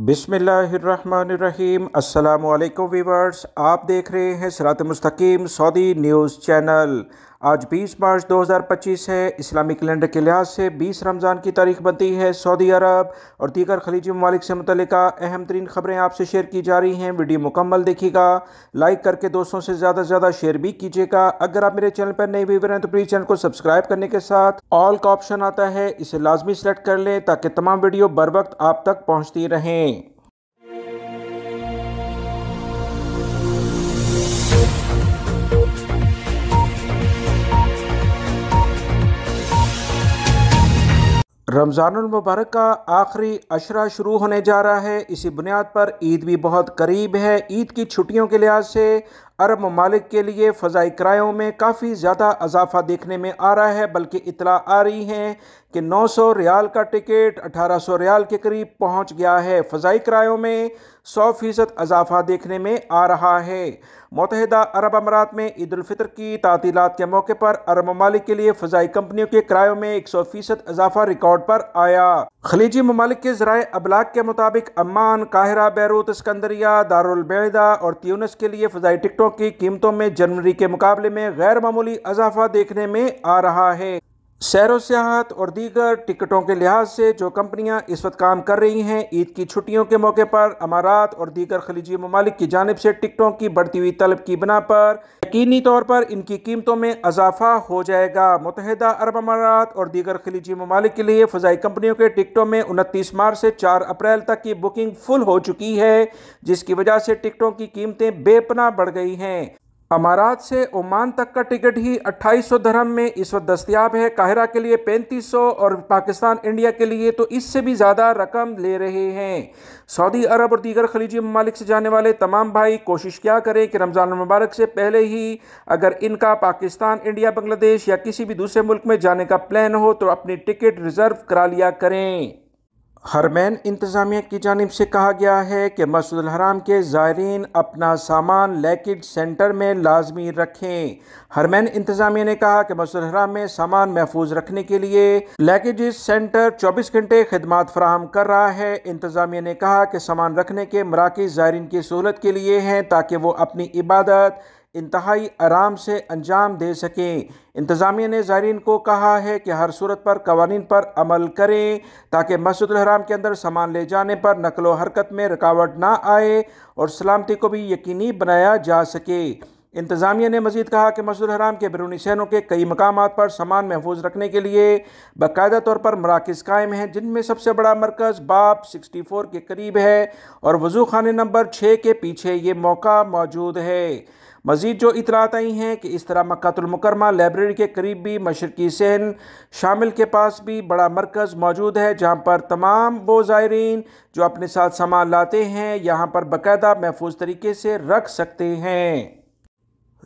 बिस्मिल्लाहिर्रहमानिर्रहीम। अस्सलामु अलैकुम वीवर्स, आप देख रहे हैं सिरात मुस्तकीम सऊदी न्यूज़ चैनल। आज 20 मार्च 2025 है। इस्लामी कैलेंडर के लिहाज से 20 रमज़ान की तारीख बनती है। सऊदी अरब और दीगर खलीजी ममालिक से मुतल्लिका अहम तरीन खबरें आपसे शेयर की जा रही हैं। वीडियो मुकम्मल देखिएगा, लाइक करके दोस्तों से ज़्यादा शेयर भी कीजिएगा। अगर आप मेरे चैनल पर नए व्यूवर हैं तो प्लीज़ चैनल को सब्सक्राइब करने के साथ ऑल का ऑप्शन आता है, इसे लाजमी सेलेक्ट कर लें ताकि तमाम वीडियो बर वक्त आप तक पहुँचती रहें। रमज़ानुल मुबारक का आखिरी अशरा शुरू होने जा रहा है। इसी बुनियाद पर ईद भी बहुत करीब है। ईद की छुट्टियों के लिहाज से अरब ममालिक के लिए फ़ज़ाई किरायों में काफ़ी ज़्यादा इजाफा देखने में आ रहा है, बल्कि इतला आ रही है कि 900 रियाल का टिकट 1800 रियाल के करीब पहुंच गया है। फ़ज़ाई किरायों में 100% इजाफा देखने में आ रहा है। मुत्तहिदा अरब अमारात में ईद उल फितर की तातीलात के मौके पर अरब ममालिक के लिए फ़ज़ाई कंपनियों के किरायों में 100% इजाफा रिकॉर्ड पर आया। खलीजी ममालिक के ज़राए अबलाग के मुताबिक अम्मान, काहिरा, बैरूत, सिकंदरिया, दारुल बैदा और त्यूनिस के लिए फ़ज़ाई टिकटों की कीमतों में जनवरी के मुकाबले में गैर मामूली इजाफा देखने में आ रहा है। सैर व सियाहत और दीगर टिकटों के लिहाज से जो कंपनियां इस वक्त काम कर रही हैं, ईद की छुट्टियों के मौके पर अमारात और दीगर खलीजी ममालिक की जानिब से टिकटों की बढ़ती हुई तलब की बिना पर यकीनी तौर पर इनकी कीमतों में इजाफा हो जाएगा। मुत्तहिदा अरब अमारात और दीगर खलीजी ममालिक के लिए फ़ज़ाई कंपनियों के टिकटों में 29 मार्च से 4 अप्रैल तक की बुकिंग फुल हो चुकी है, जिसकी वजह से टिकटों की कीमतें बेपनाह बढ़ गई हैं। अमारात से ओमान तक का टिकट ही 2800 दरहम में इस वक्त दस्तयाब है। काहिरा के लिए 3500 और पाकिस्तान इंडिया के लिए तो इससे भी ज़्यादा रकम ले रहे हैं। सऊदी अरब और दीगर खलीजी ममालिक से जाने वाले तमाम भाई कोशिश क्या करें कि रमज़ान मुबारक से पहले ही अगर इनका पाकिस्तान, इंडिया, बांग्लादेश या किसी भी दूसरे मुल्क में जाने का प्लान हो तो अपनी टिकट रिज़र्व करा लिया करें। हरमैन इंतज़ामिया की जानिब से कहा गया है कि मस्जिदुल हराम के ज़ायरीन अपना सामान लैकेज सेंटर में लाजमी रखें। हरमैन इंतज़ामिया ने कहा कि मस्जिदुल हराम में सामान महफूज रखने के लिए लैकेज सेंटर 24 घंटे खिदमात फराहम कर रहा है। इंतज़ामिया ने कहा कि सामान रखने के मराकज़ ज़ायरीन की सहूलत के लिए हैं ताकि वो अपनी इबादत इंतहाई आराम से अंजाम दे सकें। इंतज़ामिया ने ज़ायरीन को कहा है कि हर सूरत पर कवानीन पर अमल करें ताकि मस्जिदुल हराम के अंदर सामान ले जाने पर नकलो हरकत में रुकावट ना आए और सलामती को भी यकीनी बनाया जा सके। इंतज़ामिया ने मज़ीद कहा कि मस्जिदुल हराम के बैरूनी शहरों के कई मकामात पर सामान महफूज रखने के लिए बाकायदा तौर पर मराकज़ कायम हैं, जिनमें सबसे बड़ा मरकज़ बाब 64 के करीब है और वज़ू खाने नंबर 6 के पीछे ये मौका मौजूद है। मज़ीद जो इतलात आई हैं कि इस तरह मक्कातुल मुकरमा लाइब्रेरी के करीब भी मशरकी सहन शामिल के पास भी बड़ा मरकज़ मौजूद है, जहाँ पर तमाम वो ज़ायरीन जो अपने साथ सामान लाते हैं यहाँ पर बाकायदा महफूज तरीके से रख सकते हैं।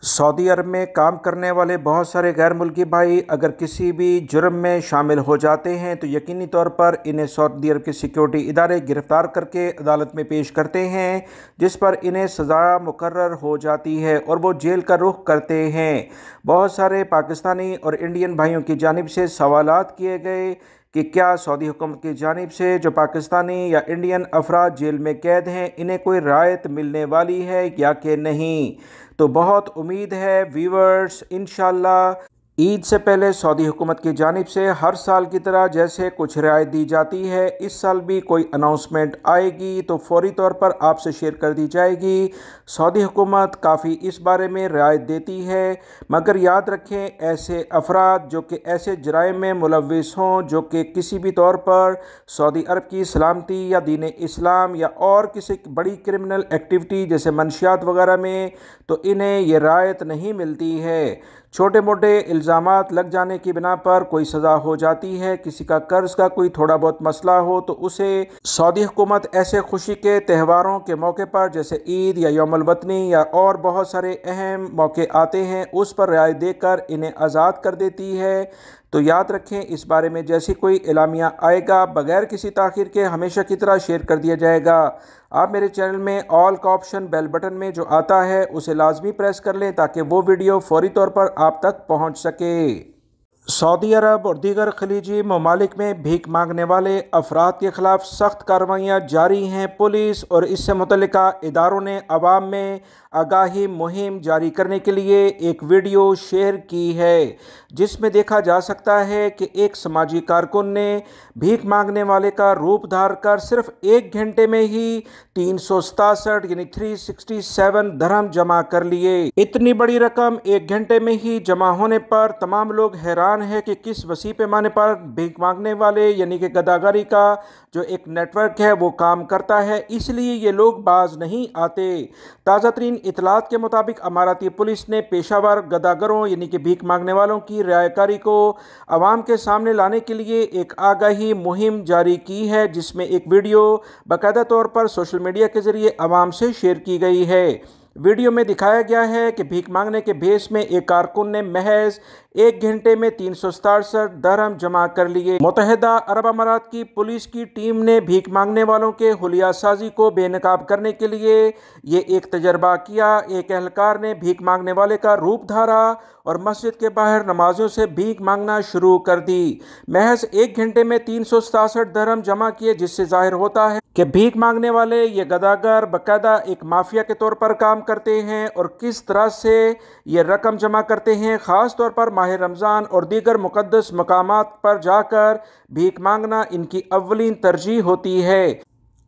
सऊदी अरब में काम करने वाले बहुत सारे गैर मुल्की भाई अगर किसी भी जुर्म में शामिल हो जाते हैं तो यकीनी तौर पर इन्हें सऊदी अरब के सिक्योरिटी इदारे गिरफ़्तार करके अदालत में पेश करते हैं, जिस पर इन्हें सज़ा मुकर्रर हो जाती है और वो जेल का रुख करते हैं। बहुत सारे पाकिस्तानी और इंडियन भाइयों की जानिब से सवालात किए गए कि क्या सऊदी हुकूमत की जानिब से जो पाकिस्तानी या इंडियन अफराद जेल में कैद हैं इन्हें कोई राहत मिलने वाली है या कि नहीं। तो बहुत उम्मीद है व्यूवर्स, इंशाल्लाह ईद से पहले सऊदी हुकूमत की जानिब से हर साल की तरह जैसे कुछ रियायत दी जाती है, इस साल भी कोई अनाउंसमेंट आएगी तो फौरी तौर पर आपसे शेयर कर दी जाएगी। सऊदी हुकूमत काफ़ी इस बारे में रियायत देती है, मगर याद रखें ऐसे अफराद जो कि ऐसे जराइम में मुलव्विस हों जो कि किसी भी तौर पर सऊदी अरब की सलामती या दीन इस्लाम या और किसी बड़ी क्रिमिनल एक्टिविटी जैसे मनशियात वगैरह में, तो इन्हें ये रियायत नहीं मिलती है। छोटे मोटे इल्ज़ामात लग जाने की बिना पर कोई सज़ा हो जाती है। किसी का कर्ज का कोई थोड़ा बहुत मसला हो तो उसे सऊदी हुकूमत ऐसे खुशी के त्योहारों के मौके पर जैसे ईद या यौमुल वतनी या और बहुत सारे अहम मौके आते हैं उस पर रियायत देकर इन्हें आज़ाद कर देती है। तो याद रखें इस बारे में जैसी कोई एलामिया आएगा बगैर किसी ताख़ीर के हमेशा की तरह शेयर कर दिया जाएगा। आप मेरे चैनल में ऑल का ऑप्शन बेल बटन में जो आता है उसे लाजमी प्रेस कर लें ताकि वो वीडियो फौरी तौर पर आप तक पहुंच सके। सऊदी अरब और दीगर खलीजी ममालिक में भीख मांगने वाले अफराद के खिलाफ सख्त कार्रवाइयाँ जारी हैं। पुलिस और इससे मुतल्लिका इदारों ने अवाम में आगाही मुहिम जारी करने के लिए एक वीडियो शेयर की है, जिसमें देखा जा सकता है कि एक समाजी कारकुन ने भीख मांगने वाले का रूप धार कर सिर्फ 1 घंटे में ही 367 यानी 367 दरहम जमा कर लिए। इतनी बड़ी रकम 1 घंटे में ही जमा होने पर तमाम लोग हैरान है कि किस वसी पैमाने पर भीख मांगने वाले यानी कि गदागारी का जो एक नेटवर्क है वो काम करता है, इसलिए ये लोग बाज नहीं आते। ताज़ा तरीन इतलात के मुताबिक अमाराती पुलिस ने पेशावर गदागरों यानी कि भीख मांगने वालों की रियाकारी को आवाम के सामने लाने के लिए एक आगाही मुहिम जारी की है, जिसमें एक वीडियो बाकायदा तौर पर सोशल मीडिया के जरिए आवाम से शेयर की गई है। वीडियो में दिखाया गया है कि भीख मांगने के भेस में एक कारकुन ने महज 1 घंटे में 367 दरहम जमा कर लिए। मुत्तहिदा अरब अमारात की पुलिस की टीम ने भीख मांगने वालों के हुलिया साजी को बेनकाब करने के लिए ये एक तजर्बा किया। एक एहलकार ने भीख मांगने वाले का रूप धारा और मस्जिद के बाहर नमाजियों से भीख मांगना शुरू कर दी। महज 1 घंटे में 367 दरहम जमा किए, जिससे जाहिर होता है कि भीख मांगने वाले ये गदागर बाकायदा एक माफिया के तौर पर काम करते हैं और किस तरह से ये रकम जमा करते हैं। ख़ास तौर पर माह रमज़ान और दीगर मुक़द्दस मकामात पर जाकर भीख मांगना इनकी अव्वलीन तरजीह होती है।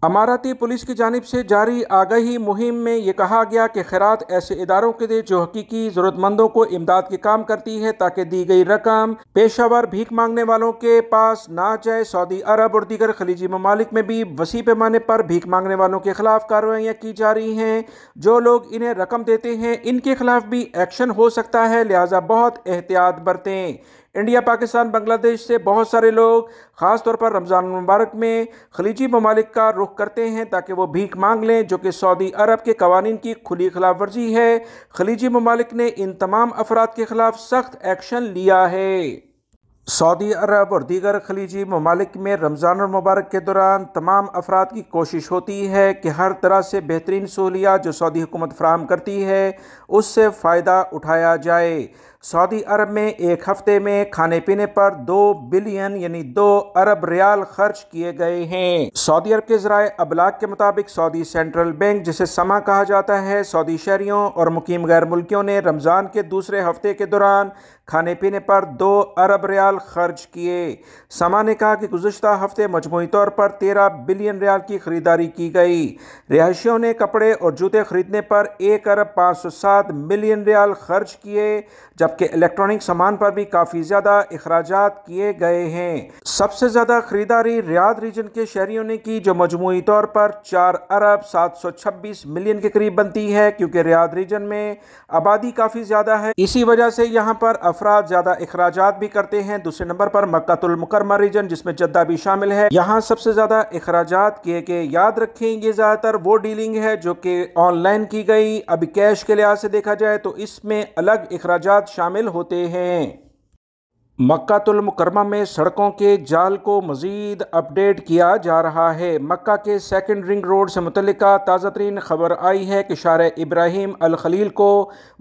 अमाराती पुलिस की जानिब से जारी आगाही मुहिम में ये कहा गया कि खैरात ऐसे इदारों के लिए जो हकीकी ज़रूरतमंदों को इमदाद के काम करती है, ताकि दी गई रकम पेशावर भीख मांगने वालों के पास ना जाए। सऊदी अरब और दीगर खलीजी ममालिक में भी वसी पैमाने पर भीख मांगने वालों के खिलाफ कार्रवाइयाँ की जा रही हैं। जो लोग इन्हें रकम देते हैं इनके खिलाफ भी एक्शन हो सकता है, लिहाजा बहुत एहतियात बरतें। इंडिया, पाकिस्तान, बांग्लादेश से बहुत सारे लोग ख़ास तौर पर रमज़ान मुबारक में खलीजी ममालिक का रुख करते हैं ताकि वो भीख मांग लें, जो कि सऊदी अरब के कवानीन की खुली खिलाफ वर्जी है। खलीजी ममालिक ने इन तमाम अफराद के खिलाफ सख्त एक्शन लिया है। सऊदी अरब और दीगर खलीजी ममालिक में रमज़ान मुबारक के दौरान तमाम अफराद की कोशिश होती है कि हर तरह से बेहतरीन सहूलियात जो सऊदी हुकूमत फराहम करती है उससे फ़ायदा उठाया जाए। सऊदी अरब में एक हफ्ते में खाने पीने पर 2 बिलियन यानी 2 अरब रियाल खर्च किए गए हैं। सऊदी अरब के ज़राए अबलाग के मुताबिक सऊदी सेंट्रल बैंक, जिसे समा कहा जाता है, सऊदी शहरियों और मुकीम गैर मुल्कियों ने रमज़ान के दूसरे हफ्ते के दौरान खाने पीने पर 2 अरब रियाल खर्च किए। समा ने कहा कि गुज़श्ता हफ्ते मजमूई तौर पर 13 बिलियन रियाल की खरीदारी की गई। रिहायशियों ने कपड़े और जूते खरीदने पर 1 अरब 507 मिलियन रियाल खर्च किए, जबकि इलेक्ट्रॉनिक सामान पर भी काफ़ी ज़्यादा अखराजात किए गए हैं। सबसे ज़्यादा खरीदारी रियाद रीजन के शहरियों ने की, जो मजमूई तौर पर 4 अरब 726 मिलियन के करीब बनती है, क्योंकि रियाद रीजन में आबादी काफ़ी ज़्यादा है। इसी वजह से यहाँ पर अफराद ज़्यादा अखराजात भी करते हैं। दूसरे नंबर पर मक्कातुल मुकर्रमा रीजन, जिसमें जद्दा भी शामिल है, यहाँ सबसे ज़्यादा अखराजात किए गए। याद रखें, ये ज़्यादातर वो डीलिंग है जो कि ऑनलाइन की गई। अभी कैश के लिहाज से देखा जाए तो इसमें अलग अखराजात शामिल होते हैं। मक्कातुल मुकर्रमा में सड़कों के जाल को मज़ीद अपडेट किया जा रहा है। मक्का के सेकंड रिंग रोड से मुतल्लिका ताज़ा तरीन खबर आई है कि शारे इब्राहिम अल खलील को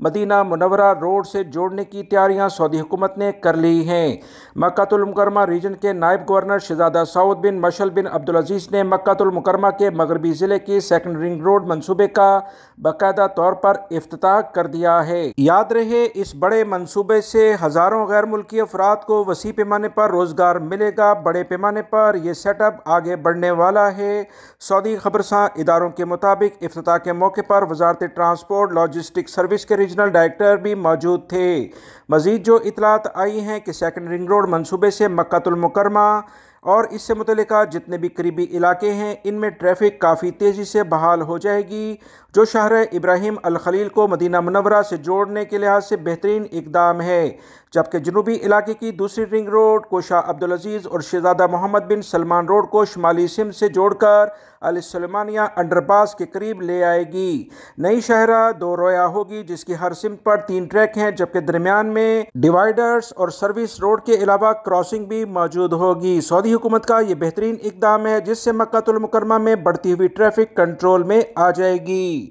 मदीना मुनव्वरा रोड से जोड़ने की तैयारियां सऊदी हुकूमत ने कर ली हैं। मक्कातुल मुकर्रमा रीजन के नायब गवर्नर शहजादा सऊद बिन मशल बिन अब्दुल अजीज़ ने मक्कातुल मुकर्रमा के मगरबी ज़िले के सेकंड रिंग रोड मनसूबे का बाकायदा तौर पर इफ्तिताह कर दिया है। याद रहे, इस बड़े मनसूबे से हज़ारों गैर मुल्की अफराद को वसी पैमाने पर रोजगार मिलेगा। बड़े पैमाने पर यह सेटअप आगे बढ़ने वाला है। सऊदी खबरसां इदारों के मुताबिक इफ्तिताह के मौके पर वजारत ट्रांसपोर्ट लॉजिस्टिक सर्विस के रीजनल डायरेक्टर भी मौजूद थे। मजीद जो इतलात आई हैं कि सेकंड रिंग रोड मनसूबे से मक्कातुल मुकर्रमा और इससे मुतल्लिका जितने भी करीबी इलाके हैं इनमें ट्रैफिक काफ़ी तेज़ी से बहाल हो जाएगी, जो शहर इब्राहिम अल खलील को मदीना मुनव्वरा से जोड़ने के लिहाज से बेहतरीन इकदाम है। जबकि जनूबी इलाके की दूसरी रिंग रोड को शाह अब्दुल अजीज़ और शहजादा मोहम्मद बिन सलमान रोड को शुमाली सिंध से जोड़कर अल सलमानिया अंडरपास के करीब ले आएगी। नई शहरा 2 रोया होगी, जिसकी हर सिमत पर 3 ट्रैक हैं, जबकि दरमियान में डिवाइडर्स और सर्विस रोड के अलावा क्रॉसिंग भी मौजूद होगी। सऊदी हुकूमत का ये बेहतरीन इकदाम है, जिससे मक्कातुल मुकर्रमा में बढ़ती हुई ट्रैफिक कंट्रोल में आ जाएगी।